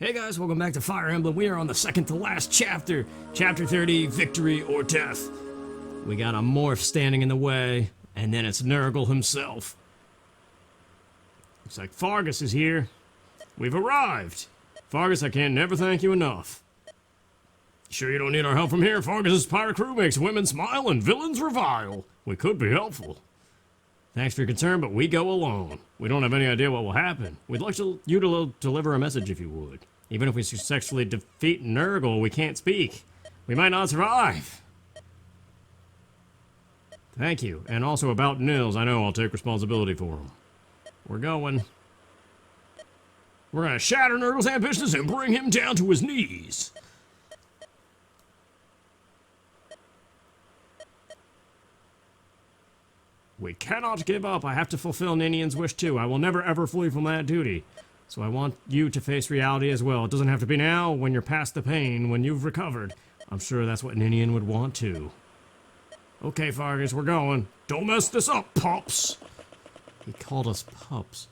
Hey guys, welcome back to Fire Emblem. We are on the second to last chapter. Chapter 30, Victory or Death. We got a morph standing in the way, and then it's Nergal himself. Looks like Fargus is here. We've arrived. Fargus, I can never thank you enough. Sure you don't need our help from here? Fargus's pirate crew makes women smile and villains revile. We could be helpful. Thanks for your concern, but we go alone. We don't have any idea what will happen. We'd like you to deliver a message if you would. Even if we successfully defeat Nergal, we can't speak. We might not survive. Thank you. And also about Nils, I know I'll take responsibility for him. We're going. We're gonna shatter Nergal's ambitions and bring him down to his knees. We cannot give up. I have to fulfill Ninian's wish too. I will never ever flee from that duty. So I want you to face reality as well. It doesn't have to be now, when you're past the pain, when you've recovered. I'm sure that's what Ninian would want too. Okay, Fargus, we're going. Don't mess this up, pups. He called us pups.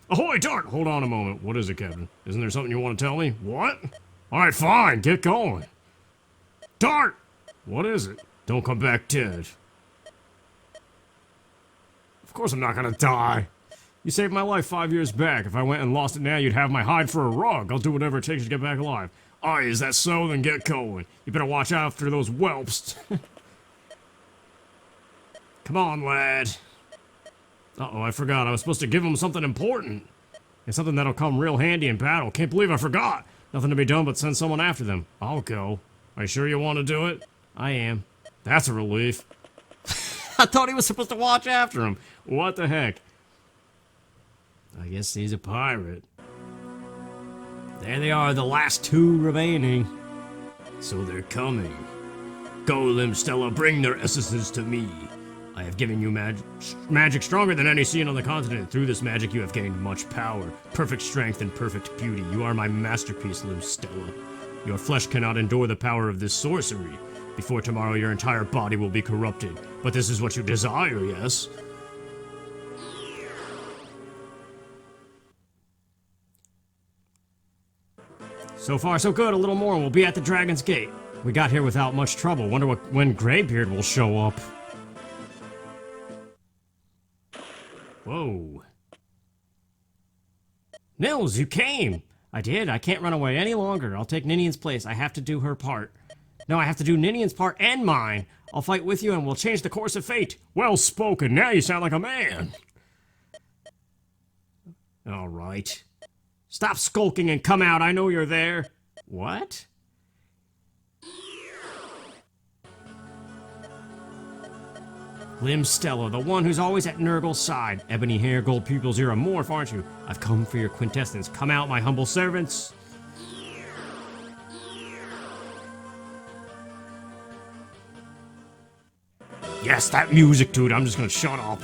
Ahoy, Dart! Hold on a moment. What is it, Captain? Isn't there something you want to tell me? What? Alright, fine. Get going. Dart! What is it? Don't come back dead. Of course I'm not gonna die. You saved my life 5 years back. If I went and lost it now, you'd have my hide for a rug. I'll do whatever it takes to get back alive. Aye, is that so? Then get going. You better watch out for those whelps. Come on, lad. Uh-oh, I forgot. I was supposed to give him something important. And something that'll come real handy in battle. Can't believe I forgot. Nothing to be done but send someone after them. I'll go. Are you sure you want to do it? I am. That's a relief. I thought he was supposed to watch after him. What the heck? I guess he's a pirate. There they are, the last two remaining. So they're coming. Go, Limstella, bring their essences to me. I have given you magic stronger than any seen on the continent. Through this magic you have gained much power, perfect strength, and perfect beauty. You are my masterpiece, Limstella. Your flesh cannot endure the power of this sorcery. Before tomorrow your entire body will be corrupted. But this is what you desire, yes? So far, so good. A little more and we'll be at the Dragon's Gate. We got here without much trouble. Wonder when Greybeard will show up. Whoa. Nils, you came! I did. I can't run away any longer. I'll take Ninian's place. I have to do her part. No, I have to do Ninian's part and mine. I'll fight with you and we'll change the course of fate. Well spoken. Now you sound like a man. All right. Stop skulking and come out. I know you're there. What? Limstella, the one who's always at Nergal's side. Ebony hair, gold pupils, you're a morph, aren't you? I've come for your quintessence. Come out, my humble servants. Yes, that music, dude. I'm just gonna shut up.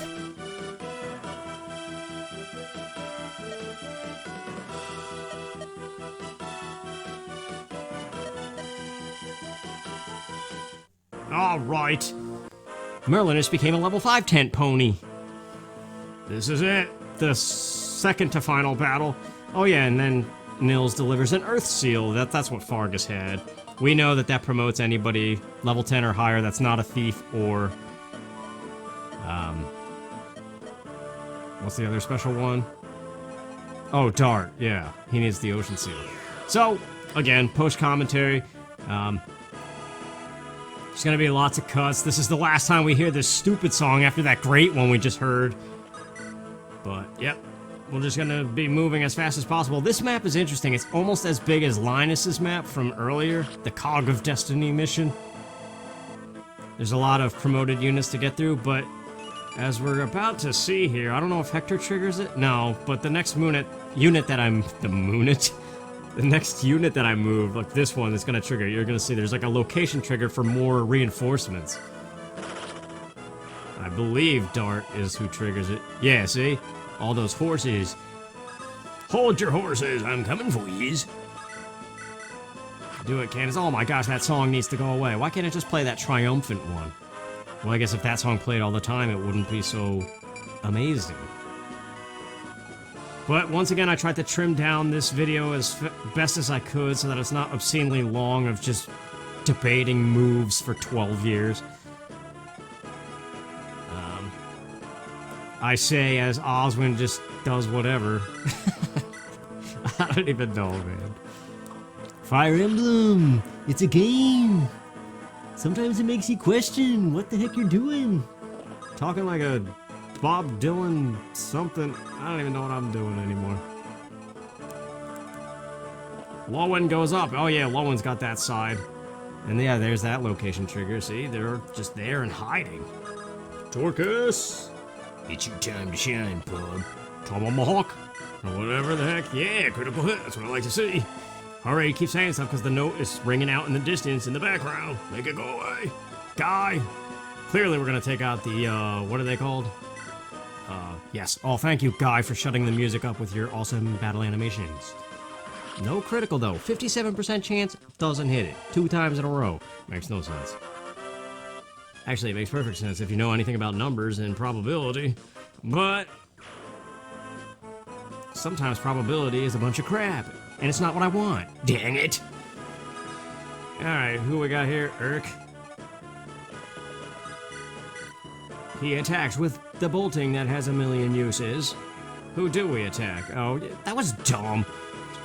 Alright. Merlin just became a level 5 tent pony. This is it. The second to final battle. Oh yeah, and then Nils delivers an Earth Seal. That's what Fargus had. We know that promotes anybody level 10 or higher that's not a thief or... what's the other special one? Oh, Dart. Yeah, he needs the Ocean Seal. So, again, post-commentary. There's gonna be lots of cuts. This is the last time we hear this stupid song after that great one we just heard. But, yep. We're just gonna be moving as fast as possible. This map is interesting. It's almost as big as Linus's map from earlier. The Cog of Destiny mission. There's a lot of promoted units to get through, but as we're about to see here, I don't know if Hector triggers it. No, but the next unit that I move, like this one, that's gonna trigger. You're gonna see there's like a location trigger for more reinforcements. I believe Dart is who triggers it. Yeah, see? All those horses. Hold your horses, I'm coming for yous. Do it, Candace. Oh my gosh, that song needs to go away. Why can't it just play that triumphant one? Well, I guess if that song played all the time, it wouldn't be so amazing. But once again, I tried to trim down this video as best as I could so that it's not obscenely long of just debating moves for 12 years. I say as Oswin just does whatever. I don't even know, man. Fire Emblem! It's a game! Sometimes it makes you question what the heck you're doing. Talking like a Bob Dylan something. I don't even know what I'm doing anymore. Lowen goes up. Oh yeah, Lowen's got that side. And yeah, there's that location trigger. See, they're just there and hiding. Torcus! It's your time to shine, bub. Tomahawk! Or whatever the heck. Yeah, critical hit. That's what I like to see. Alright, keep saying stuff because the note is ringing out in the distance in the background. Make it go away. Guy! Clearly we're gonna take out the, what are they called? Yes. Oh, thank you, Guy, for shutting the music up with your awesome battle animations. No critical, though. 57% chance, doesn't hit it. 2 times in a row. Makes no sense. Actually, it makes perfect sense if you know anything about numbers and probability. But sometimes probability is a bunch of crap. And it's not what I want. Dang it! Alright, who we got here? Urk. He attacks with the bolting that has a million uses. Who do we attack? Oh, that was dumb.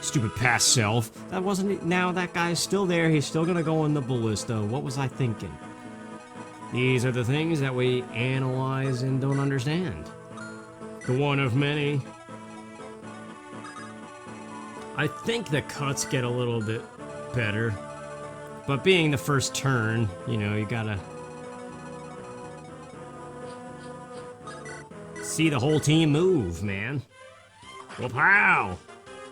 Stupid past self. That wasn't... Now that guy's still there. He's still gonna go in the Ballista. What was I thinking? These are the things that we analyze and don't understand. The one of many. I think the cuts get a little bit better. But being the first turn, you know, you gotta... see the whole team move, man. Wow!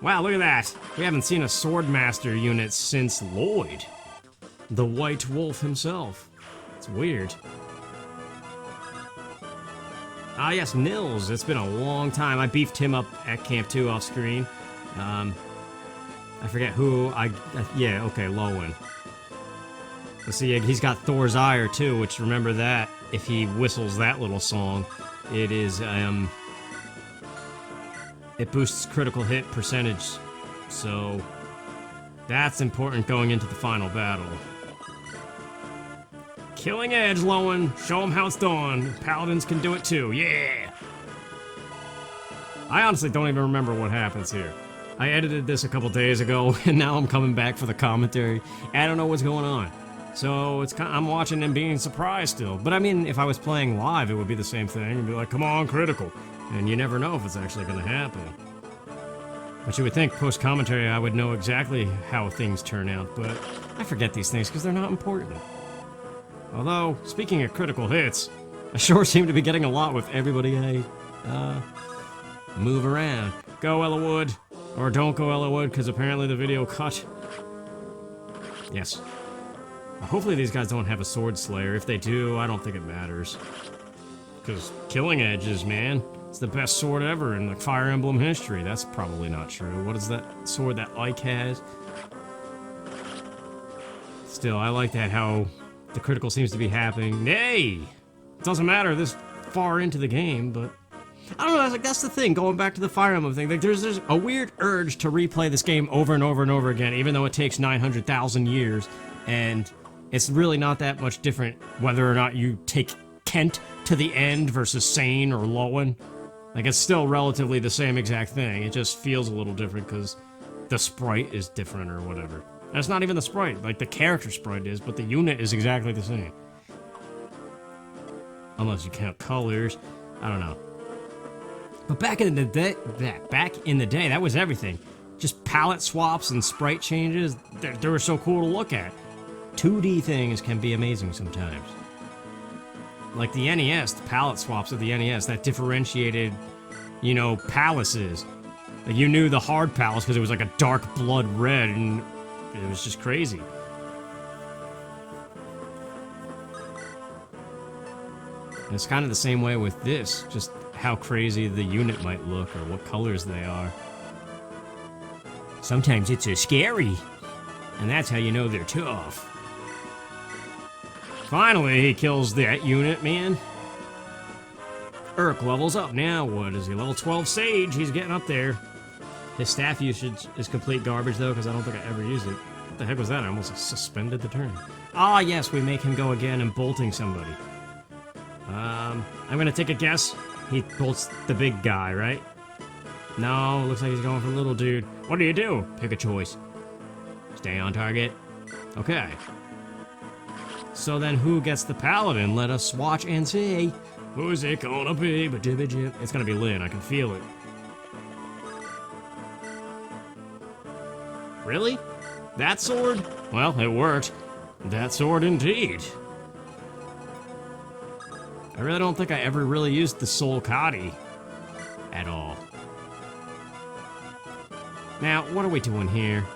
Wow, look at that. We haven't seen a Swordmaster unit since Lloyd. The White Wolf himself. It's weird. Ah, yes, Nils. It's been a long time. I beefed him up at Camp 2 off screen. I forget who yeah, okay, Lowen. Let's see, he's got Thor's Ire too, which remember that, if he whistles that little song, it is, it boosts critical hit percentage, so that's important going into the final battle. Killing Edge, Lowen. Show him how it's done. Paladins can do it too, yeah! I honestly don't even remember what happens here. I edited this a couple days ago, and now I'm coming back for the commentary. I don't know what's going on. So it's I'm watching and being surprised still. But I mean, if I was playing live, it would be the same thing. It'd be like, come on, critical. And you never know if it's actually going to happen. But you would think post-commentary I would know exactly how things turn out, but I forget these things because they're not important. Although, speaking of critical hits, I sure seem to be getting a lot with everybody I, move around. Go, Ellawood. Or don't go, Ellawood, because apparently the video cut. Yes. Hopefully these guys don't have a Sword Slayer. If they do, I don't think it matters. Because Killing Edges, man. It's the best sword ever in the Fire Emblem history. That's probably not true. What is that sword that Ike has? Still, I like that how the critical seems to be happening. Nay! It doesn't matter this far into the game, but... I don't know, that's the thing, going back to the Fire Emblem thing. Like, there's a weird urge to replay this game over and over and over again, even though it takes 900,000 years, and it's really not that much different whether or not you take Kent to the end versus Sane or Lowen. Like, it's still relatively the same exact thing. It just feels a little different because the sprite is different or whatever. And it's not even the sprite. Like, the character sprite is, but the unit is exactly the same. Unless you count colors. I don't know. But back in the day, that was everything. Just palette swaps and sprite changes. They were so cool to look at. 2D things can be amazing sometimes. Like the NES, the palette swaps of the NES, that differentiated, you know, palaces. Like you knew the hard palace because it was like a dark blood red, and it was just crazy. And it's kind of the same way with this, just how crazy the unit might look or what colors they are. Sometimes it's so scary, and that's how you know they're tough. Finally, he kills that unit, man. Urk levels up. Now what is he? Level 12 Sage. He's getting up there. His staff usage is complete garbage, though, because I don't think I ever used it. What the heck was that? I almost suspended the turn. Ah, yes, we make him go again and bolting somebody. I'm gonna take a guess. He bolts the big guy, right? No, looks like he's going for the little dude. What do you do? Pick a choice. Stay on target. Okay. So then who gets the paladin? Let us watch and see. Who's it gonna be? It's gonna be Lynn, I can feel it. Really? That sword? Well, it worked. That sword indeed. I really don't think I ever really used the Soul Kadi at all. Now, what are we doing here?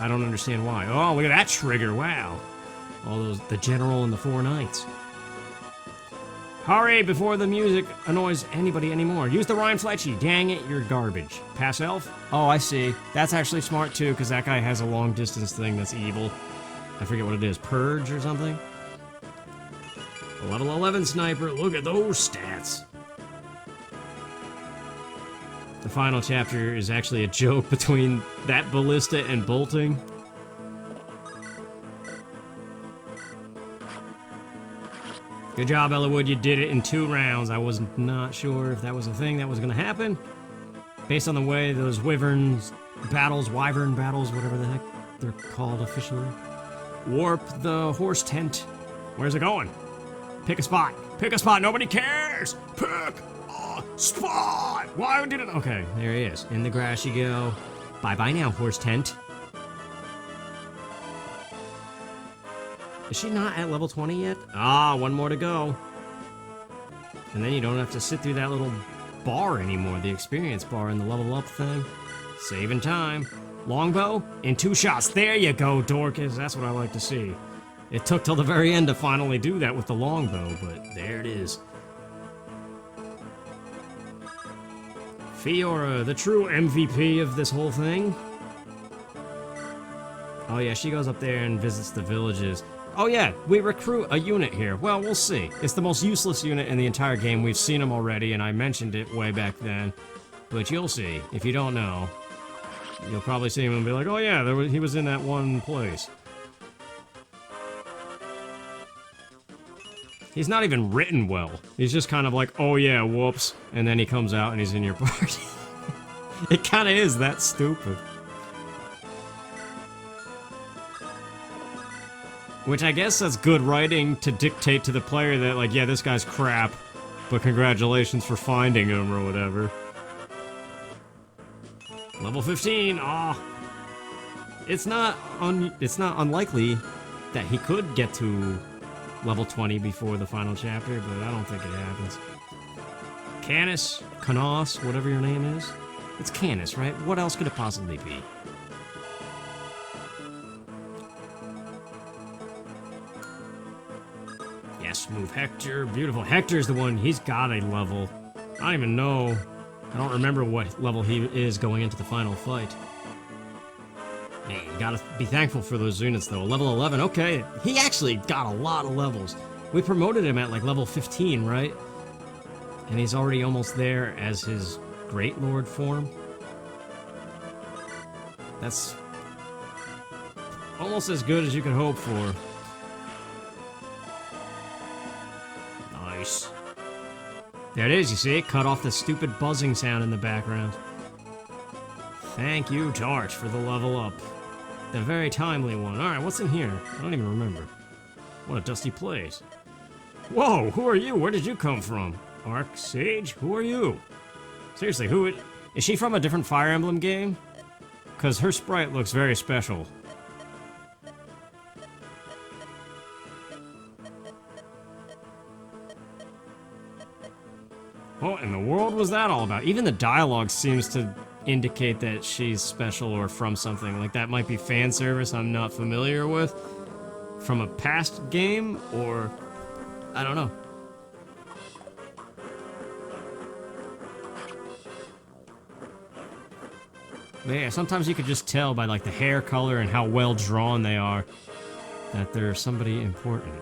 I don't understand why. Oh, look at that trigger, wow. All those, the general and the 4 knights. Hurry before the music annoys anybody anymore. Use the Rhyme Fletchy. Dang it, you're garbage. Pass elf? Oh, I see. That's actually smart too, because that guy has a long distance thing that's evil. I forget what it is. Purge or something? A level 11 sniper. Look at those stats. The final chapter is actually a joke between that ballista and bolting. Good job, Ellawood. You did it in 2 rounds. I was not sure if that was a thing that was going to happen. Based on the way those wyvern battles, whatever the heck they're called officially. Warp the horse tent. Where's it going? Pick a spot. Pick a spot. Nobody cares. Pick a spot. Why did it? Okay, there he is. In the grass you go. Bye-bye now, horse tent. Is she not at level 20 yet? Ah, 1 more to go. And then you don't have to sit through that little bar anymore, the experience bar in the level up thing. Saving time. Longbow in 2 shots. There you go, Dorcas. That's what I like to see. It took till the very end to finally do that with the longbow, but there it is. Fiora, the true MVP of this whole thing. Oh yeah, she goes up there and visits the villages. Oh yeah, we recruit a unit here. Well, we'll see. It's the most useless unit in the entire game. We've seen him already, and I mentioned it way back then. But you'll see. If you don't know, you'll probably see him and be like, oh yeah, he was in that one place. He's not even written well. He's just kind of like, oh yeah, whoops. And then he comes out and he's in your party. It kind of is that stupid. Which I guess that's good writing to dictate to the player that, like, yeah, this guy's crap, but congratulations for finding him or whatever. Level 15, aw. It's not unlikely that he could get to level 20 before the final chapter, but I don't think it happens. Canis, whatever your name is. It's Canis, right? What else could it possibly be? Yes, move Hector. Beautiful. Hector's the one. He's got a level. I don't even know. I don't remember what level he is going into the final fight. Man, you gotta be thankful for those units, though. Level 11, okay. He actually got a lot of levels. We promoted him at, like, level 15, right? And he's already almost there as his Great Lord form. That's almost as good as you could hope for. Nice. There it is, you see? Cut off the stupid buzzing sound in the background. Thank you, Torch, for the level up. The very timely one. Alright, what's in here? I don't even remember. What a dusty place. Whoa, who are you? Where did you come from? Arc Sage? Who are you? Seriously, is she from a different Fire Emblem game? Because her sprite looks very special. What in the world was that all about? Even the dialogue seems to indicate that she's special or from something. Like, that might be fan service I'm not familiar with from a past game, or I don't know. But yeah, sometimes you could just tell by, like, the hair color and how well drawn they are that they're somebody important.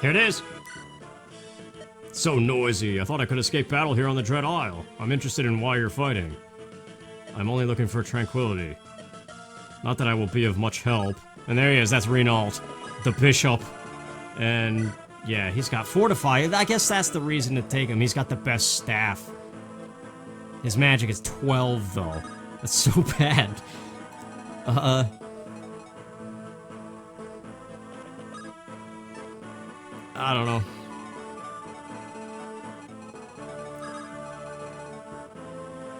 Here it is. So noisy. I thought I could escape battle here on the Dread Isle. I'm interested in why you're fighting. I'm only looking for tranquility. Not that I will be of much help. And there he is, that's Renauld, the bishop. And yeah, he's got Fortify. I guess that's the reason to take him. He's got the best staff. His magic is 12 though. That's so bad. I don't know.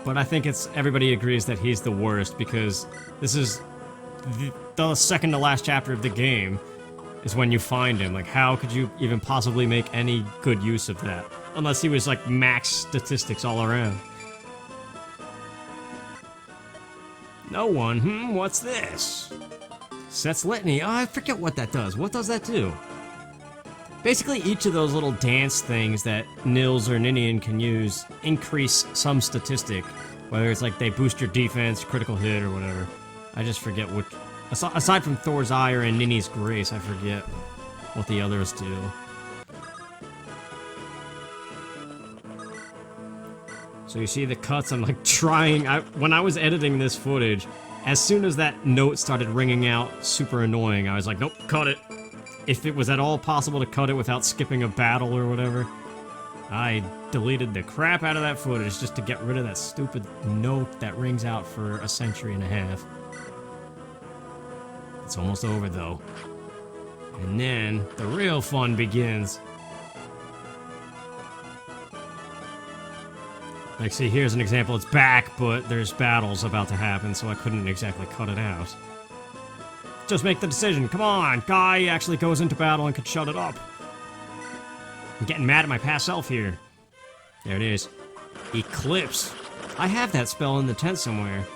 But I think everybody agrees that he's the worst because this is the second to last chapter of the game is when you find him. Like, how could you even possibly make any good use of that? Unless he was like max statistics all around. No one. What's this? Sets Litany. Oh, I forget what that does. What does that do? Basically, each of those little dance things that Nils or Ninian can use increase some statistic. Whether it's like they boost your defense, critical hit, or whatever. I just forget what... Aside from Thor's Ire and Nini's Grace, I forget what the others do. So you see the cuts, I'm like trying... when I was editing this footage, as soon as that note started ringing out super annoying, I was like, nope, cut it. If it was at all possible to cut it without skipping a battle or whatever, I deleted the crap out of that footage just to get rid of that stupid note that rings out for a century and a half. It's almost over though. And then the real fun begins. Like, see, here's an example. It's back, but there's battles about to happen, so I couldn't exactly cut it out. Just make the decision. Come on, guy actually goes into battle and could shut it up. I'm getting mad at my past self here. There it is. Eclipse. I have that spell in the tent somewhere.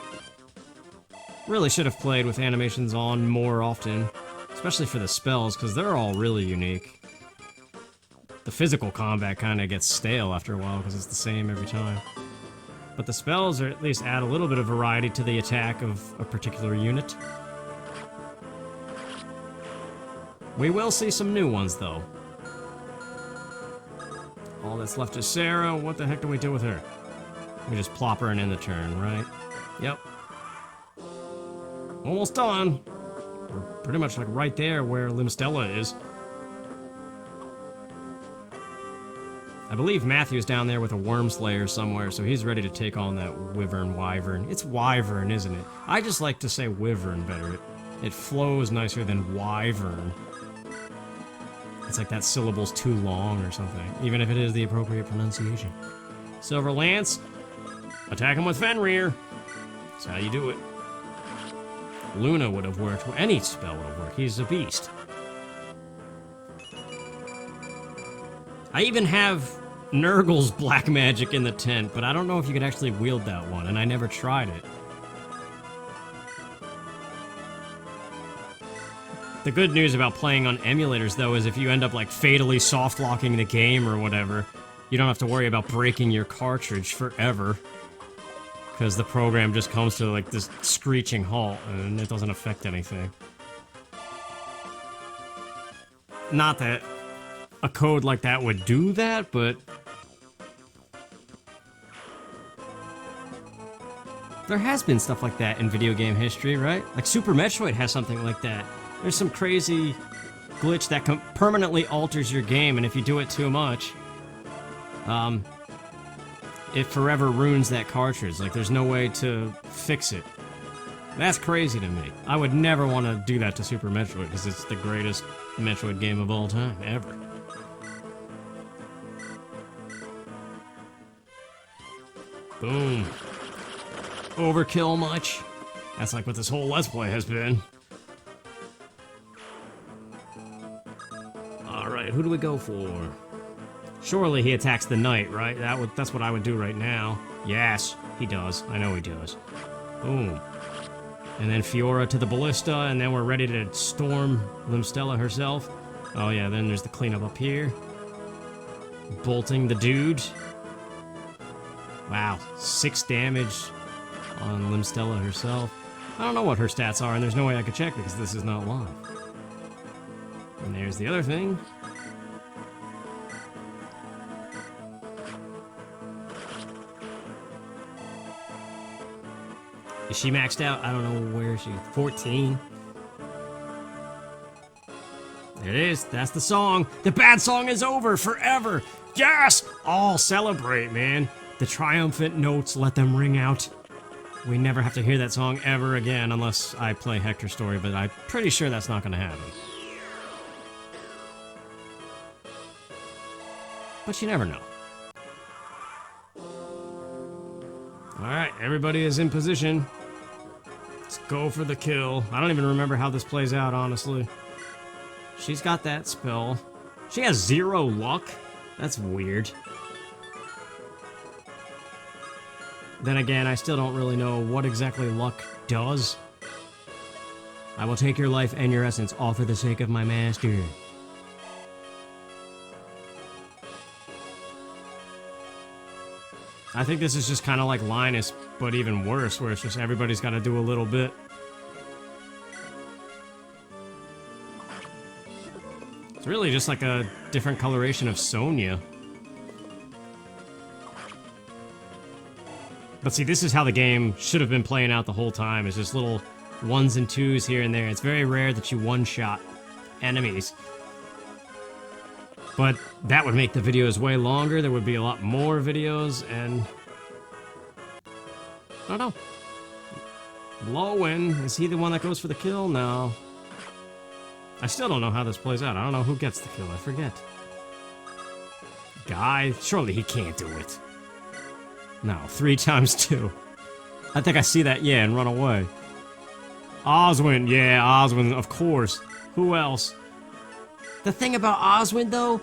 Really should have played with animations on more often. Especially for the spells, because they're all really unique. The physical combat kind of gets stale after a while, because it's the same every time. But the spells, or at least add a little bit of variety to the attack of a particular unit. We will see some new ones, though. All that's left is Sarah. What the heck do we do with her? We just plop her and end the turn, right? Yep. Almost done. We're pretty much like right there where Limstella is. I believe Matthew's down there with a Worm Slayer somewhere, so he's ready to take on that Wyvern. It's Wyvern, isn't it? I just like to say Wyvern better. It flows nicer than Wyvern. It's like that syllable's too long or something, even if it is the appropriate pronunciation. Silver Lance, attack him with Fenrir. That's how you do it. Luna would have worked. Any spell would have worked. He's a beast. I even have Nergal's black magic in the tent, but I don't know if you could actually wield that one, and I never tried it. The good news about playing on emulators, though, is if you end up, like, fatally soft-locking the game or whatever, you don't have to worry about breaking your cartridge forever. Because the program just comes to, like, this screeching halt, and it doesn't affect anything. Not that a code like that would do that, but... there has been stuff like that in video game history, right? Like, Super Metroid has something like that. There's some crazy glitch that permanently alters your game, and if you do it too much, it forever ruins that cartridge. Like, there's no way to fix it. That's crazy to me. I would never want to do that to Super Metroid, because it's the greatest Metroid game of all time, ever. Boom. Overkill much? That's like what this whole Let's Play has been. Alright, who do we go for? Surely he attacks the knight, right? That's what I would do right now. Yes, he does. I know he does. Boom. And then Fiora to the Ballista, and then we're ready to storm Limstella herself. Oh yeah, then there's the cleanup up here. Bolting the dude. Wow, 6 damage on Limstella herself. I don't know what her stats are, and there's no way I could check because this is not live. And there's the other thing. Is she maxed out? I don't know where she... 14? There it is. That's the song. The bad song is over forever. Yes! All celebrate, man. The triumphant notes, let them ring out. We never have to hear that song ever again unless I play Hector's story, but I'm pretty sure that's not going to happen. But you never know. Alright, everybody is in position. Let's go for the kill. I don't even remember how this plays out, honestly. She's got that spell. She has 0 luck? That's weird. Then again, I still don't really know what exactly luck does. I will take your life and your essence, all for the sake of my master. I think this is just kind of like Linus, but even worse, where it's just everybody's got to do a little bit. It's really just like a different coloration of Sonya. But see, this is how the game should have been playing out the whole time. It's just little 1s and 2s here and there. It's very rare that you one-shot enemies. But that would make the videos way longer. There would be a lot more videos, and... I don't know. Lowen, is he the one that goes for the kill? No. I still don't know how this plays out. I don't know who gets the kill. I forget. Guy? Surely he can't do it. No, 3 times 2. I think I see that, yeah, and run away. Oswin, yeah, Oswin, of course. Who else? The thing about Oswin, though,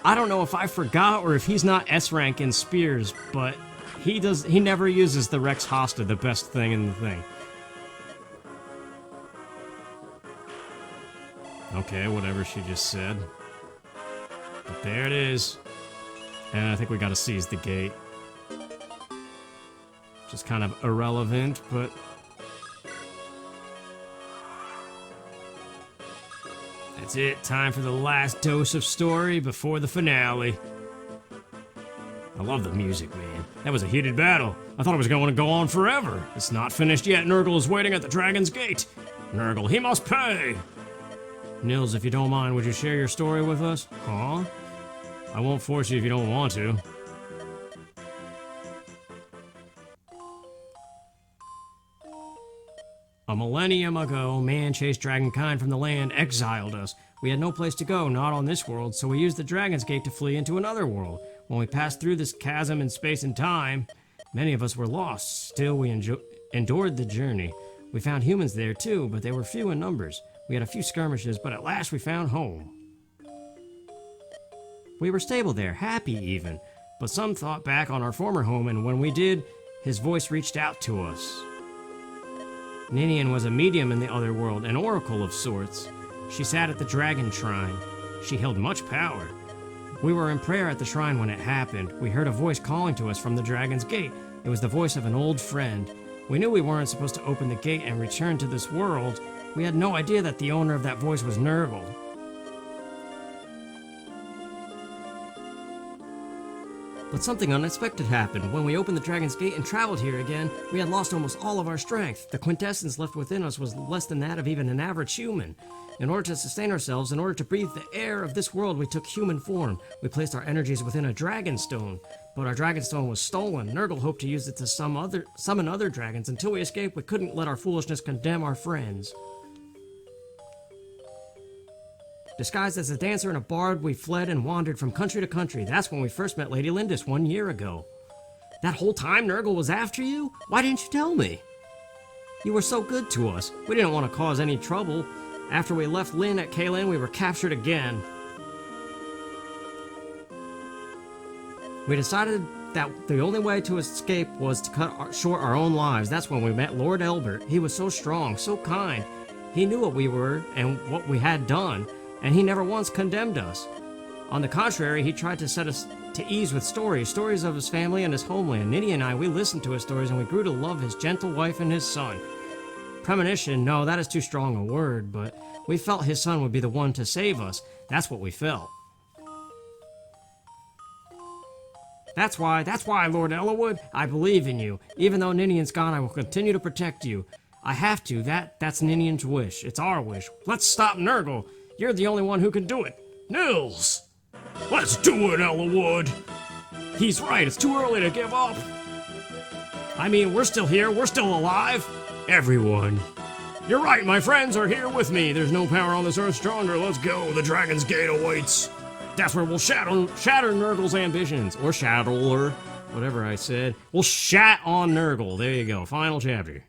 I don't know if I forgot or if he's not S-rank in spears, but he never uses the Rex Hosta, the best thing in the thing. Okay, whatever she just said. But there it is. And I think we gotta seize the gate. Just kind of irrelevant, but... That's it. Time for the last dose of story before the finale. I love the music, man. That was a heated battle. I thought it was going to go on forever. It's not finished yet. Nergal is waiting at the Dragon's Gate. Nergal, he must pay! Nils, if you don't mind, would you share your story with us? Huh? I won't force you if you don't want to. A millennium ago, man chased dragonkind from the land, exiled us. We had no place to go, not on this world, so we used the Dragon's Gate to flee into another world. When we passed through this chasm in space and time, many of us were lost. Still, we endured the journey. We found humans there too, but they were few in numbers. We had a few skirmishes, but at last we found home. We were stable there, happy even, but some thought back on our former home, and when we did, his voice reached out to us. Ninian was a medium in the other world, an oracle of sorts. She sat at the dragon shrine. She held much power. We were in prayer at the shrine when it happened. We heard a voice calling to us from the Dragon's Gate. It was the voice of an old friend. We knew we weren't supposed to open the gate and return to this world. We had no idea that the owner of that voice was Nergal. But something unexpected happened. When we opened the Dragon's Gate and traveled here again, we had lost almost all of our strength. The quintessence left within us was less than that of even an average human. In order to sustain ourselves, in order to breathe the air of this world, we took human form. We placed our energies within a dragonstone. But our dragonstone was stolen. Nergal hoped to use it to summon other dragons. Until we escaped, we couldn't let our foolishness condemn our friends. Disguised as a dancer and a bard, we fled and wandered from country to country. That's when we first met Lady Lindis 1 year ago. That whole time Nergal was after you? Why didn't you tell me? You were so good to us. We didn't want to cause any trouble. After we left Lynn at Kaelin, we were captured again. We decided that the only way to escape was to cut short our own lives. That's when we met Lord Elbert. He was so strong, so kind. He knew what we were and what we had done, and he never once condemned us. On the contrary, he tried to set us to ease with stories of his family and his homeland. Ninian and I, we listened to his stories, and we grew to love his gentle wife and his son. Premonition, no, that is too strong a word, but we felt his son would be the one to save us. That's what we felt. That's why, Lord Ellerwood, I believe in you. Even though Ninian's gone, I will continue to protect you. I have to. That's Ninian's wish. It's our wish. Let's stop Nergal. You're the only one who can do it. Nils! Let's do it, Ellerwood! He's right, it's too early to give up. I mean, we're still here, we're still alive. Everyone. You're right, my friends are here with me. There's no power on this earth stronger. Let's go, the Dragon's Gate awaits. That's where we'll shatter Nergal's ambitions. Or shatter, whatever I said. We'll shat on Nergal. There you go, final chapter.